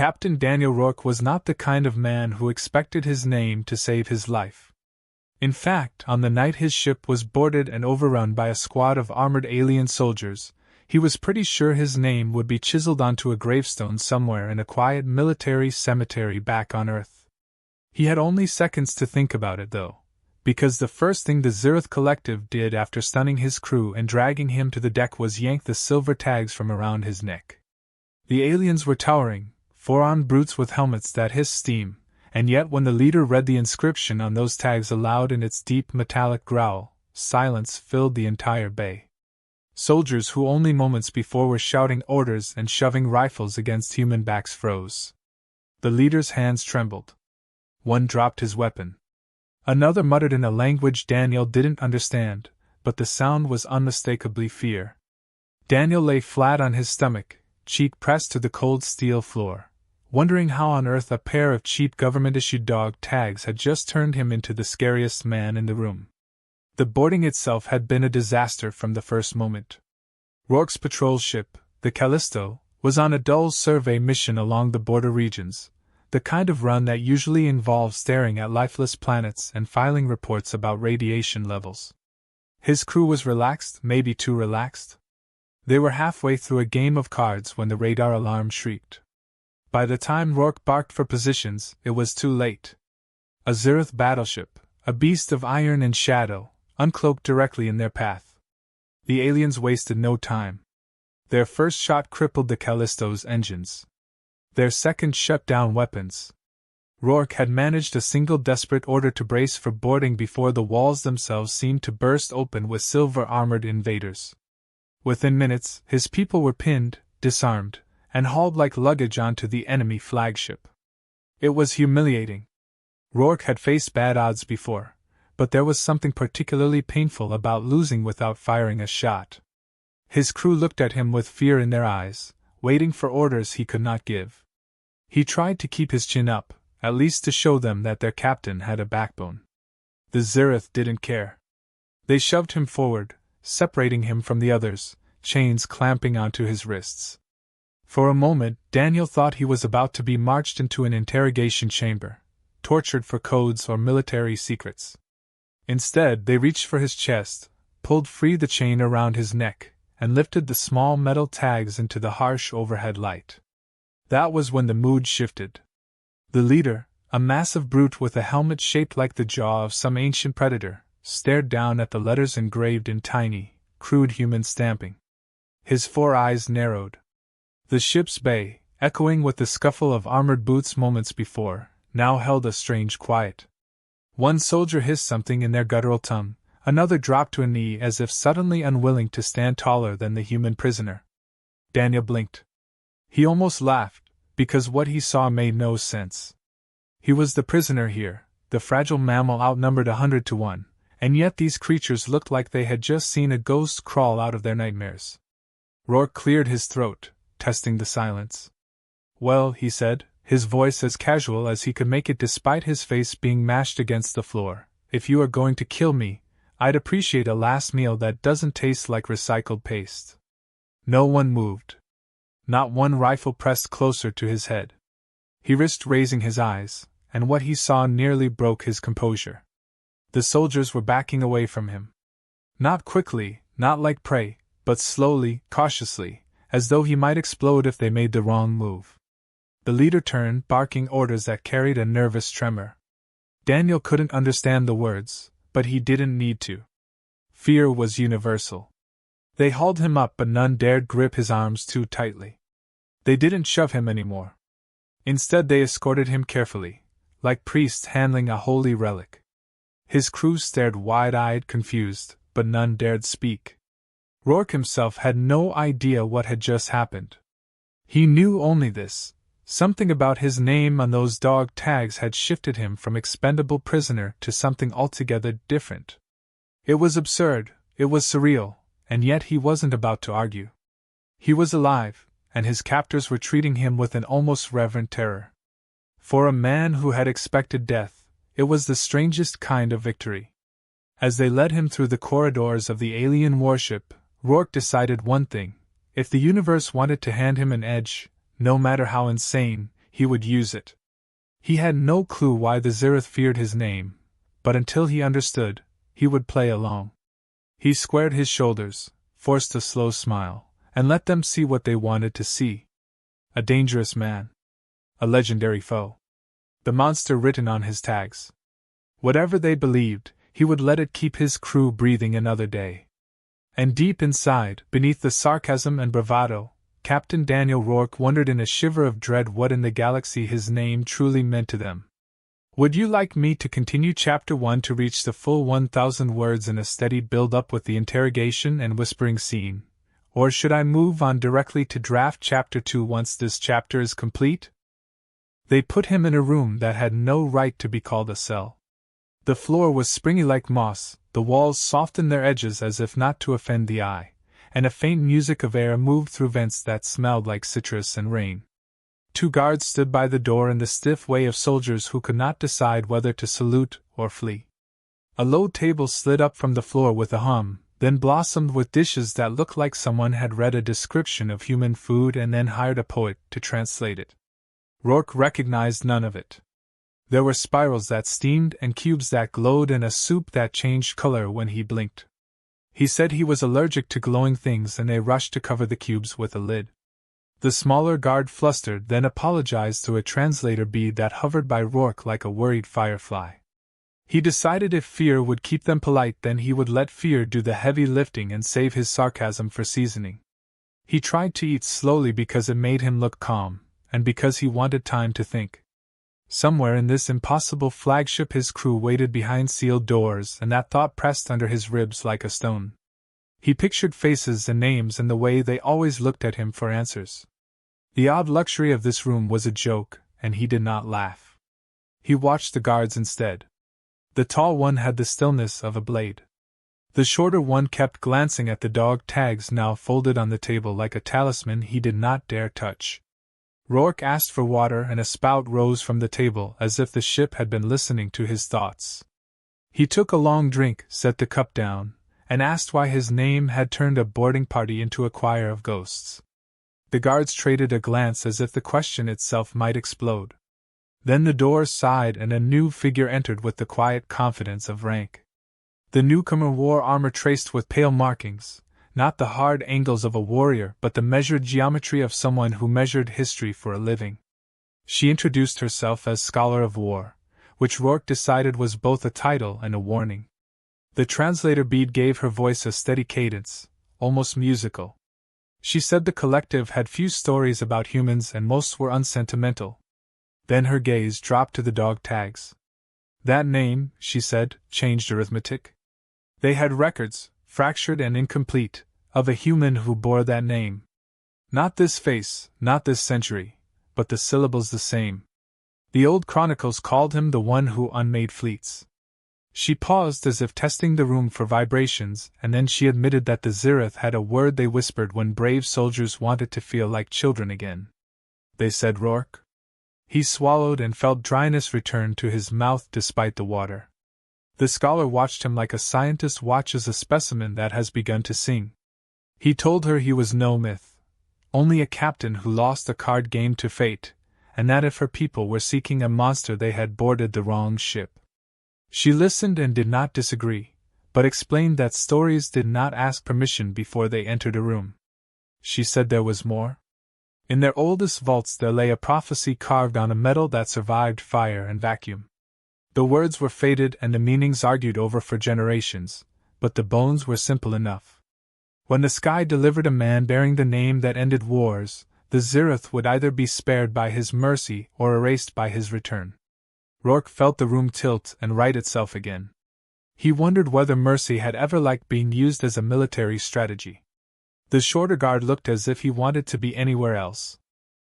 Captain Daniel Rourke was not the kind of man who expected his name to save his life. In fact, on the night his ship was boarded and overrun by a squad of armored alien soldiers, he was pretty sure his name would be chiseled onto a gravestone somewhere in a quiet military cemetery back on Earth. He had only seconds to think about it, though, because the first thing the Zirith Collective did after stunning his crew and dragging him to the deck was yank the silver tags from around his neck. The aliens were towering, four-armed brutes with helmets that hissed steam, and yet when the leader read the inscription on those tags aloud in its deep metallic growl, silence filled the entire bay. Soldiers who only moments before were shouting orders and shoving rifles against human backs froze. The leader's hands trembled. One dropped his weapon. Another muttered in a language Daniel didn't understand, but the sound was unmistakably fear. Daniel lay flat on his stomach, cheek pressed to the cold steel floor, wondering how on earth a pair of cheap government-issued dog tags had just turned him into the scariest man in the room. The boarding itself had been a disaster from the first moment. Rourke's patrol ship, the Callisto, was on a dull survey mission along the border regions, the kind of run that usually involves staring at lifeless planets and filing reports about radiation levels. His crew was relaxed, maybe too relaxed. They were halfway through a game of cards when the radar alarm shrieked. By the time Rourke barked for positions, it was too late. A Zirith battleship, a beast of iron and shadow, uncloaked directly in their path. The aliens wasted no time. Their first shot crippled the Callisto's engines. Their second shut down weapons. Rourke had managed a single desperate order to brace for boarding before the walls themselves seemed to burst open with silver-armored invaders. Within minutes, his people were pinned, disarmed, and hauled like luggage onto the enemy flagship. It was humiliating. Rourke had faced bad odds before, but there was something particularly painful about losing without firing a shot. His crew looked at him with fear in their eyes, waiting for orders he could not give. He tried to keep his chin up, at least to show them that their captain had a backbone. The Zirith didn't care. They shoved him forward, separating him from the others, chains clamping onto his wrists. For a moment, Daniel thought he was about to be marched into an interrogation chamber, tortured for codes or military secrets. Instead, they reached for his chest, pulled free the chain around his neck, and lifted the small metal tags into the harsh overhead light. That was when the mood shifted. The leader, a massive brute with a helmet shaped like the jaw of some ancient predator, stared down at the letters engraved in tiny, crude human stamping. His four eyes narrowed. The ship's bay, echoing with the scuffle of armored boots moments before, now held a strange quiet. One soldier hissed something in their guttural tongue, another dropped to a knee as if suddenly unwilling to stand taller than the human prisoner. Daniel blinked. He almost laughed, because what he saw made no sense. He was the prisoner here, the fragile mammal outnumbered 100 to 1, and yet these creatures looked like they had just seen a ghost crawl out of their nightmares. Rourke cleared his throat, testing the silence. "Well," he said, his voice as casual as he could make it despite his face being mashed against the floor, "if you are going to kill me, I'd appreciate a last meal that doesn't taste like recycled paste." No one moved. Not one rifle pressed closer to his head. He risked raising his eyes, and what he saw nearly broke his composure. The soldiers were backing away from him. Not quickly, not like prey, but slowly, cautiously, as though he might explode if they made the wrong move. The leader turned, barking orders that carried a nervous tremor. Daniel couldn't understand the words, but he didn't need to. Fear was universal. They hauled him up, but none dared grip his arms too tightly. They didn't shove him anymore. Instead, they escorted him carefully, like priests handling a holy relic. His crew stared wide-eyed, confused, but none dared speak. Rourke himself had no idea what had just happened. He knew only this: something about his name on those dog tags had shifted him from expendable prisoner to something altogether different. It was absurd, it was surreal, and yet he wasn't about to argue. He was alive, and his captors were treating him with an almost reverent terror. For a man who had expected death, it was the strangest kind of victory. As they led him through the corridors of the alien warship, Rourke decided one thing: if the universe wanted to hand him an edge, no matter how insane, he would use it. He had no clue why the Zirith feared his name, but until he understood, he would play along. He squared his shoulders, forced a slow smile, and let them see what they wanted to see. A dangerous man. A legendary foe. The monster written on his tags. Whatever they believed, he would let it keep his crew breathing another day. And deep inside, beneath the sarcasm and bravado, Captain Daniel Rourke wondered in a shiver of dread what in the galaxy his name truly meant to them. Would you like me to continue Chapter 1 to reach the full 1,000 words in a steady build-up with the interrogation and whispering scene, or should I move on directly to draft Chapter 2 once this chapter is complete? They put him in a room that had no right to be called a cell. The floor was springy like moss, the walls softened their edges as if not to offend the eye, and a faint music of air moved through vents that smelled like citrus and rain. 2 guards stood by the door in the stiff way of soldiers who could not decide whether to salute or flee. A low table slid up from the floor with a hum, then blossomed with dishes that looked like someone had read a description of human food and then hired a poet to translate it. Rourke recognized none of it. There were spirals that steamed and cubes that glowed and a soup that changed color when he blinked. He said he was allergic to glowing things and they rushed to cover the cubes with a lid. The smaller guard flustered, then apologized through a translator bead that hovered by Rourke like a worried firefly. He decided if fear would keep them polite, then he would let fear do the heavy lifting and save his sarcasm for seasoning. He tried to eat slowly because it made him look calm, and because he wanted time to think. Somewhere in this impossible flagship his crew waited behind sealed doors, and that thought pressed under his ribs like a stone. He pictured faces and names and the way they always looked at him for answers. The odd luxury of this room was a joke, and he did not laugh. He watched the guards instead. The tall one had the stillness of a blade. The shorter one kept glancing at the dog tags now folded on the table like a talisman he did not dare touch. Rourke asked for water and a spout rose from the table as if the ship had been listening to his thoughts. He took a long drink, set the cup down, and asked why his name had turned a boarding party into a choir of ghosts. The guards traded a glance as if the question itself might explode. Then the door sighed and a new figure entered with the quiet confidence of rank. The newcomer wore armor traced with pale markings, not the hard angles of a warrior but the measured geometry of someone who measured history for a living. She introduced herself as Scholar of War, which Rourke decided was both a title and a warning. The translator bead gave her voice a steady cadence, almost musical. She said the collective had few stories about humans and most were unsentimental. Then her gaze dropped to the dog tags. That name, she said, changed arithmetic. They had records, fractured and incomplete, of a human who bore that name. Not this face, not this century, but the syllables the same. The old chronicles called him the one who unmade fleets. She paused as if testing the room for vibrations, and then she admitted that the Zirith had a word they whispered when brave soldiers wanted to feel like children again. They said Rourke. He swallowed and felt dryness return to his mouth despite the water. The scholar watched him like a scientist watches a specimen that has begun to sing. He told her he was no myth, only a captain who lost a card game to fate, and that if her people were seeking a monster they had boarded the wrong ship. She listened and did not disagree, but explained that stories did not ask permission before they entered a room. She said there was more. In their oldest vaults there lay a prophecy carved on a metal that survived fire and vacuum. The words were faded and the meanings argued over for generations, but the bones were simple enough. When the sky delivered a man bearing the name that ended wars, the Zirith would either be spared by his mercy or erased by his return. Rourke felt the room tilt and right itself again. He wondered whether mercy had ever liked being used as a military strategy. The shorter guard looked as if he wanted to be anywhere else.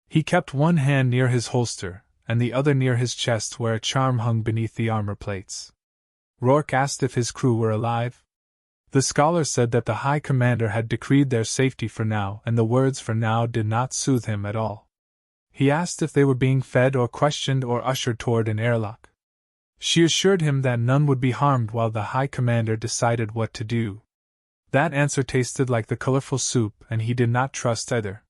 He kept one hand near his holster, and the other near his chest where a charm hung beneath the armor plates. Rourke asked if his crew were alive. The scholar said that the High Commander had decreed their safety for now, and the words for now did not soothe him at all. He asked if they were being fed or questioned or ushered toward an airlock. She assured him that none would be harmed while the High Commander decided what to do. That answer tasted like the colorful soup, and he did not trust either.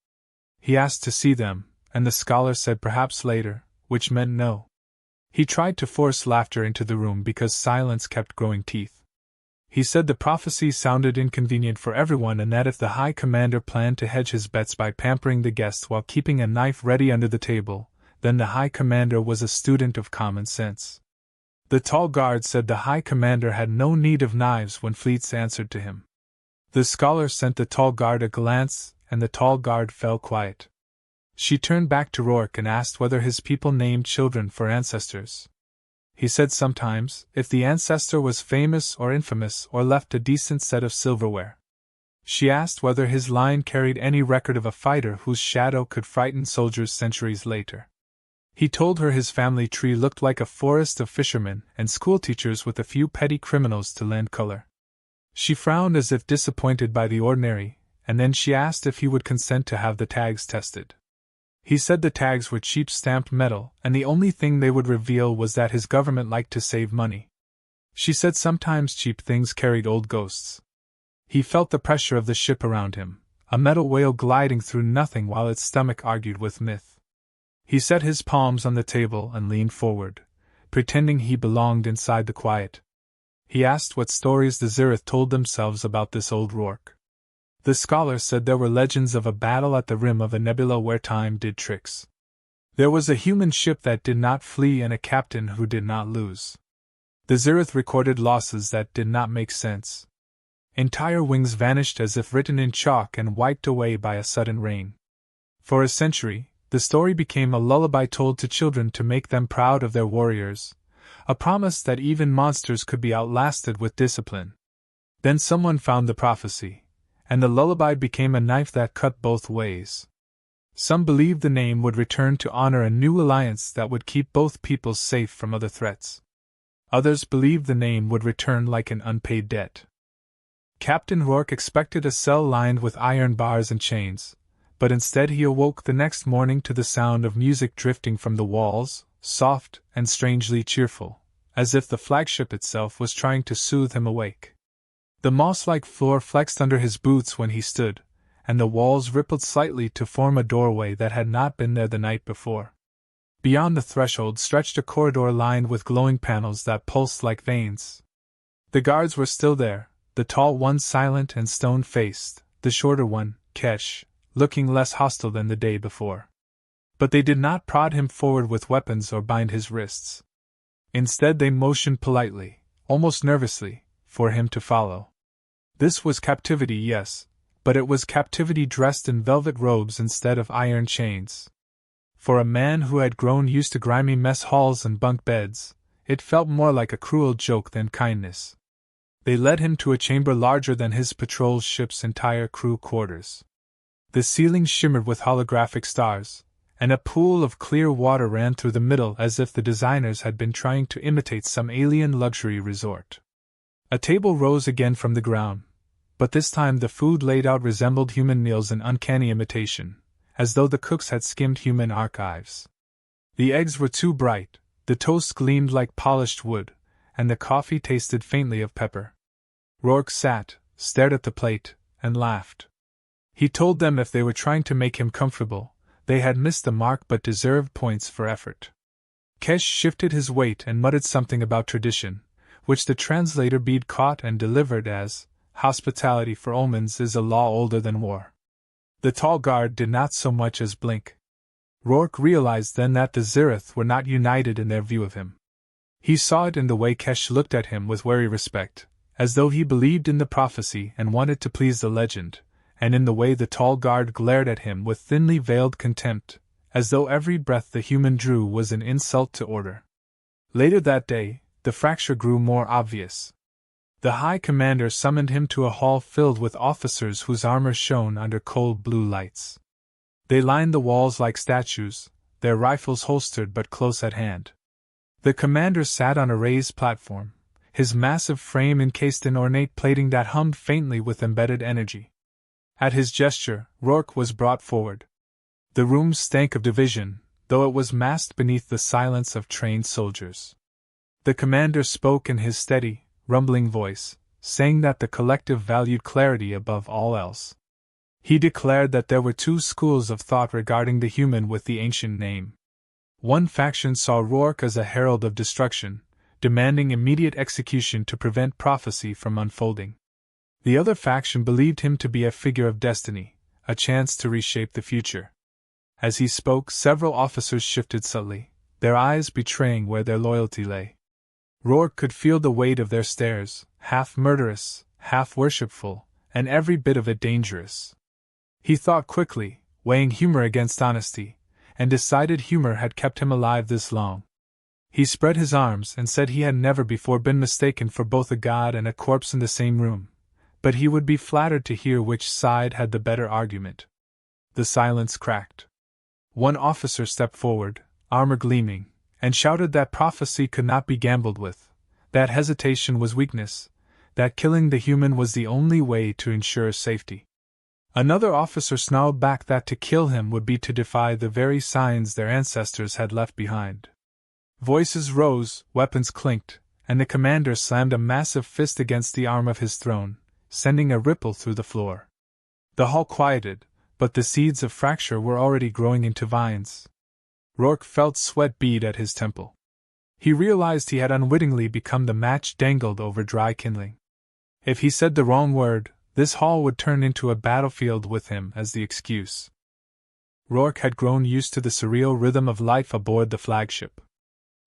He asked to see them, and the scholar said perhaps later, which meant no. He tried to force laughter into the room because silence kept growing teeth. He said the prophecy sounded inconvenient for everyone and that if the High Commander planned to hedge his bets by pampering the guests while keeping a knife ready under the table, then the High Commander was a student of common sense. The tall guard said the High Commander had no need of knives when Fleets answered to him. The scholar sent the tall guard a glance, and the tall guard fell quiet. She turned back to Rourke and asked whether his people named children for ancestors. He said sometimes, if the ancestor was famous or infamous or left a decent set of silverware. She asked whether his line carried any record of a fighter whose shadow could frighten soldiers centuries later. He told her his family tree looked like a forest of fishermen and schoolteachers with a few petty criminals to lend color. She frowned as if disappointed by the ordinary, and then she asked if he would consent to have the tags tested. He said the tags were cheap stamped metal, and the only thing they would reveal was that his government liked to save money. She said sometimes cheap things carried old ghosts. He felt the pressure of the ship around him, a metal whale gliding through nothing while its stomach argued with myth. He set his palms on the table and leaned forward, pretending he belonged inside the quiet. He asked what stories the Zirith told themselves about this old Rourke. The scholar said there were legends of a battle at the rim of a nebula where time did tricks. There was a human ship that did not flee and a captain who did not lose. The Zirith recorded losses that did not make sense. Entire wings vanished as if written in chalk and wiped away by a sudden rain. For a century, the story became a lullaby told to children to make them proud of their warriors, a promise that even monsters could be outlasted with discipline. Then someone found the prophecy, and the lullaby became a knife that cut both ways. Some believed the name would return to honor a new alliance that would keep both peoples safe from other threats. Others believed the name would return like an unpaid debt. Captain Rourke expected a cell lined with iron bars and chains, but instead he awoke the next morning to the sound of music drifting from the walls, soft and strangely cheerful, as if the flagship itself was trying to soothe him awake. The moss-like floor flexed under his boots when he stood, and the walls rippled slightly to form a doorway that had not been there the night before. Beyond the threshold stretched a corridor lined with glowing panels that pulsed like veins. The guards were still there, the tall one silent and stone-faced, the shorter one, Kesh, looking less hostile than the day before. But they did not prod him forward with weapons or bind his wrists. Instead they motioned politely, almost nervously, for him to follow. This was captivity, yes, but it was captivity dressed in velvet robes instead of iron chains. For a man who had grown used to grimy mess halls and bunk beds, it felt more like a cruel joke than kindness. They led him to a chamber larger than his patrol ship's entire crew quarters. The ceiling shimmered with holographic stars, and a pool of clear water ran through the middle as if the designers had been trying to imitate some alien luxury resort. A table rose again from the ground, but this time the food laid out resembled human meals in uncanny imitation, as though the cooks had skimmed human archives. The eggs were too bright, the toast gleamed like polished wood, and the coffee tasted faintly of pepper. Rourke sat, stared at the plate, and laughed. He told them if they were trying to make him comfortable, they had missed the mark but deserved points for effort. Kesh shifted his weight and muttered something about tradition, which the translator Bede caught and delivered as, "Hospitality for omens is a law older than war." The tall guard did not so much as blink. Rourke realized then that the Zirith were not united in their view of him. He saw it in the way Kesh looked at him with wary respect, as though he believed in the prophecy and wanted to please the legend, and in the way the tall guard glared at him with thinly veiled contempt, as though every breath the human drew was an insult to order. Later that day, the fracture grew more obvious. The High Commander summoned him to a hall filled with officers whose armor shone under cold blue lights. They lined the walls like statues, their rifles holstered but close at hand. The commander sat on a raised platform, his massive frame encased in ornate plating that hummed faintly with embedded energy. At his gesture, Rourke was brought forward. The room stank of division, though it was masked beneath the silence of trained soldiers. The commander spoke in his steady, rumbling voice, saying that the collective valued clarity above all else. He declared that there were two schools of thought regarding the human with the ancient name. One faction saw Rourke as a herald of destruction, demanding immediate execution to prevent prophecy from unfolding. The other faction believed him to be a figure of destiny, a chance to reshape the future. As he spoke, several officers shifted subtly, their eyes betraying where their loyalty lay. Rourke could feel the weight of their stares, half murderous, half worshipful, and every bit of it dangerous. He thought quickly, weighing humor against honesty, and decided humor had kept him alive this long. He spread his arms and said he had never before been mistaken for both a god and a corpse in the same room, but he would be flattered to hear which side had the better argument. The silence cracked. One officer stepped forward, armor gleaming, and shouted that prophecy could not be gambled with, that hesitation was weakness, that killing the human was the only way to ensure safety. Another officer snarled back that to kill him would be to defy the very signs their ancestors had left behind. Voices rose, weapons clinked, and the commander slammed a massive fist against the arm of his throne, sending a ripple through the floor. The hall quieted, but the seeds of fracture were already growing into vines. Rourke felt sweat bead at his temple. He realized he had unwittingly become the match dangled over dry kindling. If he said the wrong word, this hall would turn into a battlefield with him as the excuse. Rourke had grown used to the surreal rhythm of life aboard the flagship.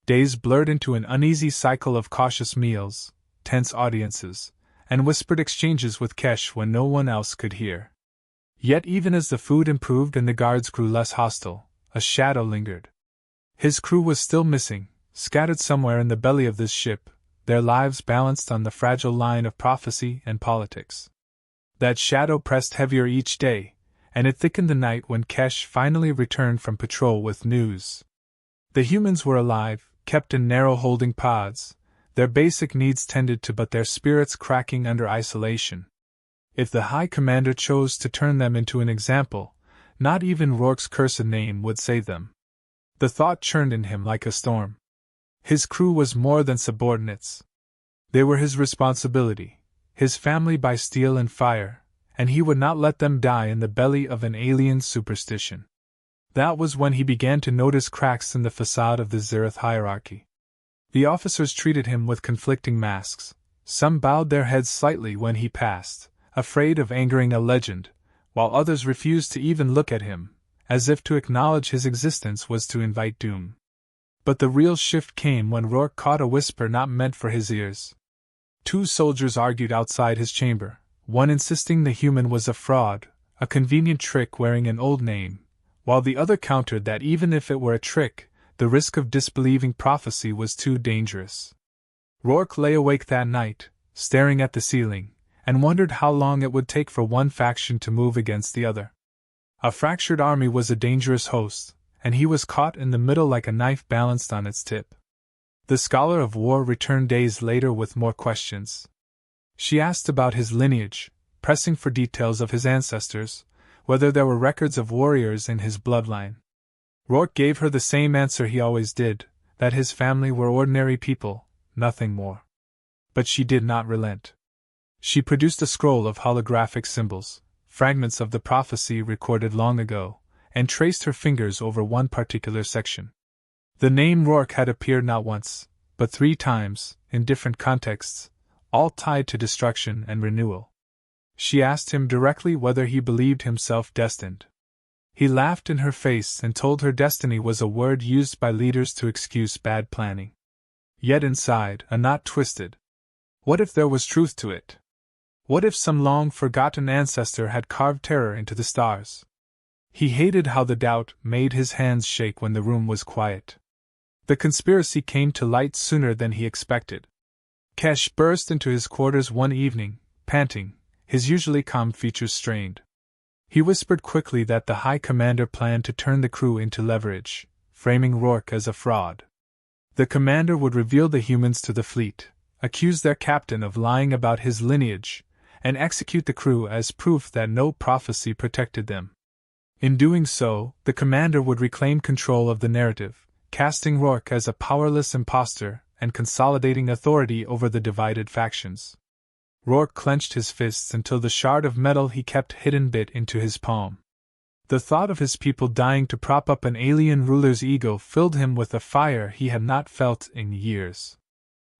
Days blurred into an uneasy cycle of cautious meals, tense audiences, and whispered exchanges with Kesh when no one else could hear. Yet even as the food improved and the guards grew less hostile, a shadow lingered. His crew was still missing, scattered somewhere in the belly of this ship, their lives balanced on the fragile line of prophecy and politics. That shadow pressed heavier each day, and it thickened the night when Kesh finally returned from patrol with news. The humans were alive, kept in narrow holding pods, their basic needs tended to but their spirits cracking under isolation. If the High Commander chose to turn them into an example, not even Rourke's cursed name would save them. The thought churned in him like a storm. His crew was more than subordinates. They were his responsibility, his family by steel and fire, and he would not let them die in the belly of an alien superstition. That was when he began to notice cracks in the facade of the Zereth hierarchy. The officers treated him with conflicting masks. Some bowed their heads slightly when he passed, afraid of angering a legend, while others refused to even look at him, as if to acknowledge his existence was to invite doom. But the real shift came when Rourke caught a whisper not meant for his ears. Two soldiers argued outside his chamber, one insisting the human was a fraud, a convenient trick wearing an old name, while the other countered that even if it were a trick, the risk of disbelieving prophecy was too dangerous. Rourke lay awake that night, staring at the ceiling, and wondered how long it would take for one faction to move against the other. A fractured army was a dangerous host, and he was caught in the middle like a knife balanced on its tip. The scholar of war returned days later with more questions. She asked about his lineage, pressing for details of his ancestors, whether there were records of warriors in his bloodline. Rourke gave her the same answer he always did, that his family were ordinary people, nothing more. But she did not relent. She produced a scroll of holographic symbols, fragments of the prophecy recorded long ago, and traced her fingers over one particular section. The name Rourke had appeared not once, but 3 times, in different contexts, all tied to destruction and renewal. She asked him directly whether he believed himself destined. He laughed in her face and told her destiny was a word used by leaders to excuse bad planning. Yet inside, a knot twisted. What if there was truth to it? What if some long-forgotten ancestor had carved terror into the stars? He hated how the doubt made his hands shake when the room was quiet. The conspiracy came to light sooner than he expected. Kesh burst into his quarters one evening, panting, his usually calm features strained. He whispered quickly that the High Commander planned to turn the crew into leverage, framing Rourke as a fraud. The commander would reveal the humans to the fleet, accuse their captain of lying about his lineage, and execute the crew as proof that no prophecy protected them. In doing so, the commander would reclaim control of the narrative, casting Rourke as a powerless impostor and consolidating authority over the divided factions. Rourke clenched his fists until the shard of metal he kept hidden bit into his palm. The thought of his people dying to prop up an alien ruler's ego filled him with a fire he had not felt in years.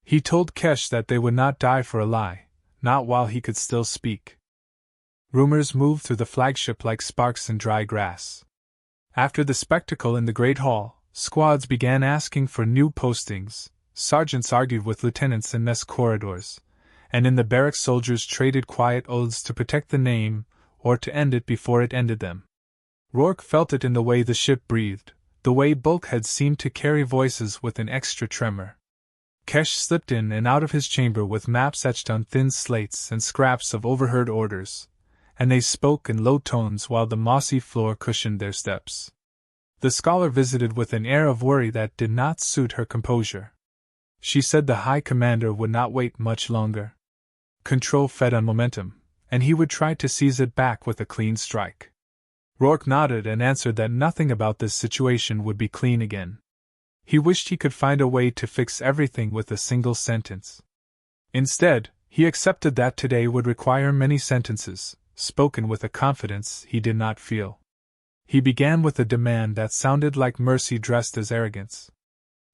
He told Kesh that they would not die for a lie, not while he could still speak. Rumors moved through the flagship like sparks in dry grass. After the spectacle in the Great Hall, squads began asking for new postings, sergeants argued with lieutenants in mess corridors, and in the barracks soldiers traded quiet oaths to protect the name, or to end it before it ended them. Rourke felt it in the way the ship breathed, the way bulkheads seemed to carry voices with an extra tremor. Kesh slipped in and out of his chamber with maps etched on thin slates and scraps of overheard orders, and they spoke in low tones while the mossy floor cushioned their steps. The scholar visited with an air of worry that did not suit her composure. She said the High Commander would not wait much longer. Control fed on momentum, and he would try to seize it back with a clean strike. Rourke nodded and answered that nothing about this situation would be clean again. He wished he could find a way to fix everything with a single sentence. Instead, he accepted that today would require many sentences, spoken with a confidence he did not feel. He began with a demand that sounded like mercy dressed as arrogance.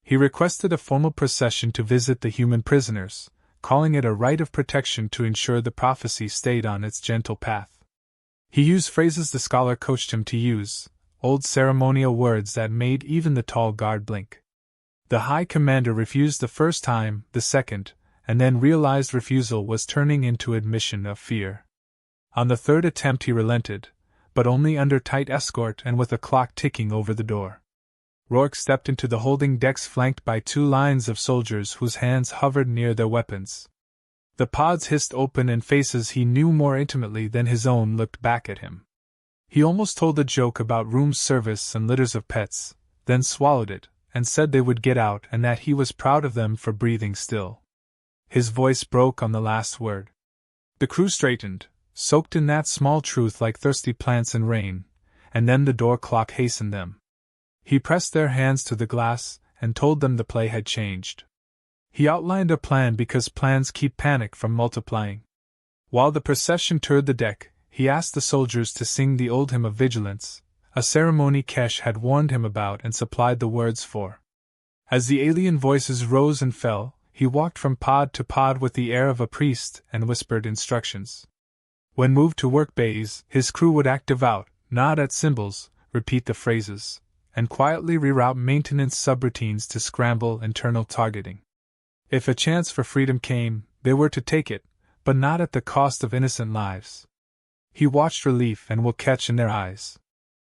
He requested a formal procession to visit the human prisoners, calling it a right of protection to ensure the prophecy stayed on its gentle path. He used phrases the scholar coached him to use, old ceremonial words that made even the tall guard blink. The High Commander refused the first time, the second, and then realized refusal was turning into admission of fear. On the third attempt he relented, but only under tight escort and with a clock ticking over the door. Rourke stepped into the holding decks flanked by 2 lines of soldiers whose hands hovered near their weapons. The pods hissed open and faces he knew more intimately than his own looked back at him. He almost told a joke about room service and litters of pets, then swallowed it, and said they would get out and that he was proud of them for breathing still. His voice broke on the last word. The crew straightened, soaked in that small truth like thirsty plants in rain, and then the door clock hastened them. He pressed their hands to the glass and told them the play had changed. He outlined a plan because plans keep panic from multiplying. While the procession toured the deck, he asked the soldiers to sing the old hymn of vigilance, a ceremony Kesh had warned him about and supplied the words for. As the alien voices rose and fell, he walked from pod to pod with the air of a priest and whispered instructions. When moved to work bays, his crew would act devout, nod at symbols, repeat the phrases, and quietly reroute maintenance subroutines to scramble internal targeting. If a chance for freedom came, they were to take it, but not at the cost of innocent lives. He watched relief and will catch in their eyes.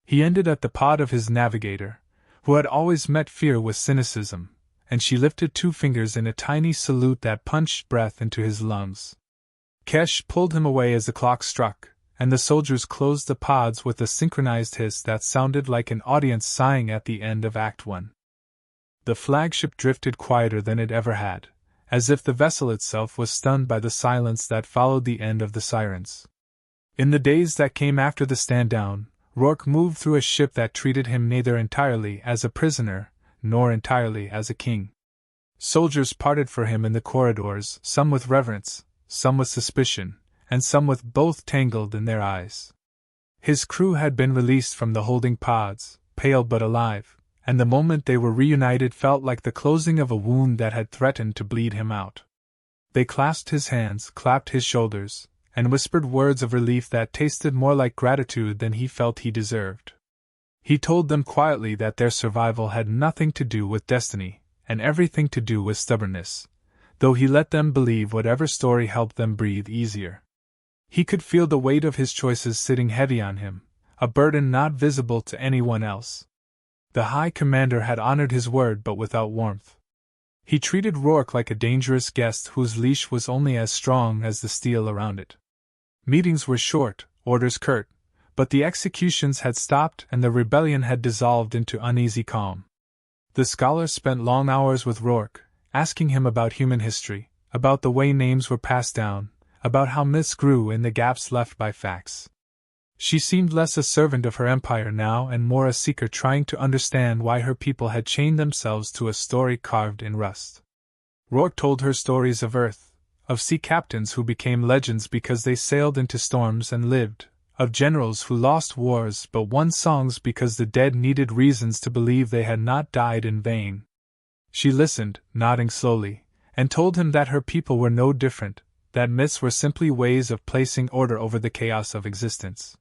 He ended at the pod of his navigator, who had always met fear with cynicism, and she lifted 2 fingers in a tiny salute that punched breath into his lungs. Kesh pulled him away as the clock struck, and the soldiers closed the pods with a synchronized hiss that sounded like an audience sighing at the end of Act 1. The flagship drifted quieter than it ever had, as if the vessel itself was stunned by the silence that followed the end of the sirens. In the days that came after the stand-down, Rourke moved through a ship that treated him neither entirely as a prisoner, nor entirely as a king. Soldiers parted for him in the corridors, some with reverence, some with suspicion, and some with both tangled in their eyes. His crew had been released from the holding pods, pale but alive, and the moment they were reunited felt like the closing of a wound that had threatened to bleed him out. They clasped his hands, clapped his shoulders, and whispered words of relief that tasted more like gratitude than he felt he deserved. He told them quietly that their survival had nothing to do with destiny, and everything to do with stubbornness, though he let them believe whatever story helped them breathe easier. He could feel the weight of his choices sitting heavy on him, a burden not visible to anyone else. The High Commander had honored his word but without warmth. He treated Rourke like a dangerous guest whose leash was only as strong as the steel around it. Meetings were short, orders curt, but the executions had stopped and the rebellion had dissolved into uneasy calm. The scholar spent long hours with Rourke, asking him about human history, about the way names were passed down, about how myths grew in the gaps left by facts. She seemed less a servant of her empire now and more a seeker trying to understand why her people had chained themselves to a story carved in rust. Rourke told her stories of Earth, of sea captains who became legends because they sailed into storms and lived, of generals who lost wars but won songs because the dead needed reasons to believe they had not died in vain. She listened, nodding slowly, and told him that her people were no different, that myths were simply ways of placing order over the chaos of existence.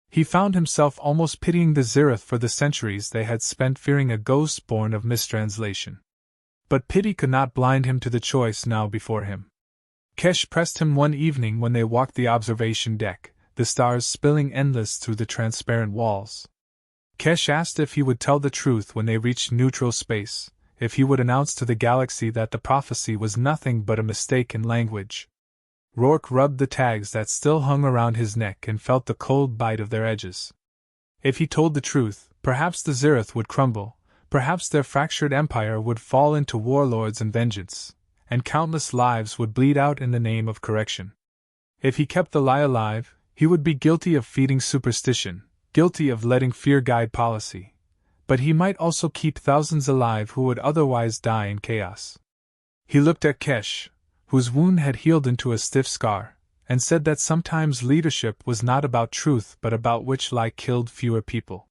He found himself almost pitying the Zirith for the centuries they had spent fearing a ghost born of mistranslation. But pity could not blind him to the choice now before him. Kesh pressed him one evening when they walked the observation deck, the stars spilling endless through the transparent walls. Kesh asked if he would tell the truth when they reached neutral space, if he would announce to the galaxy that the prophecy was nothing but a mistake in language. Rourke rubbed the tags that still hung around his neck and felt the cold bite of their edges. If he told the truth, perhaps the Zirith would crumble, perhaps their fractured empire would fall into warlords and vengeance, and countless lives would bleed out in the name of correction. If he kept the lie alive, he would be guilty of feeding superstition, guilty of letting fear guide policy. But he might also keep thousands alive who would otherwise die in chaos. He looked at Kesh, whose wound had healed into a stiff scar, and said that sometimes leadership was not about truth but about which lie killed fewer people.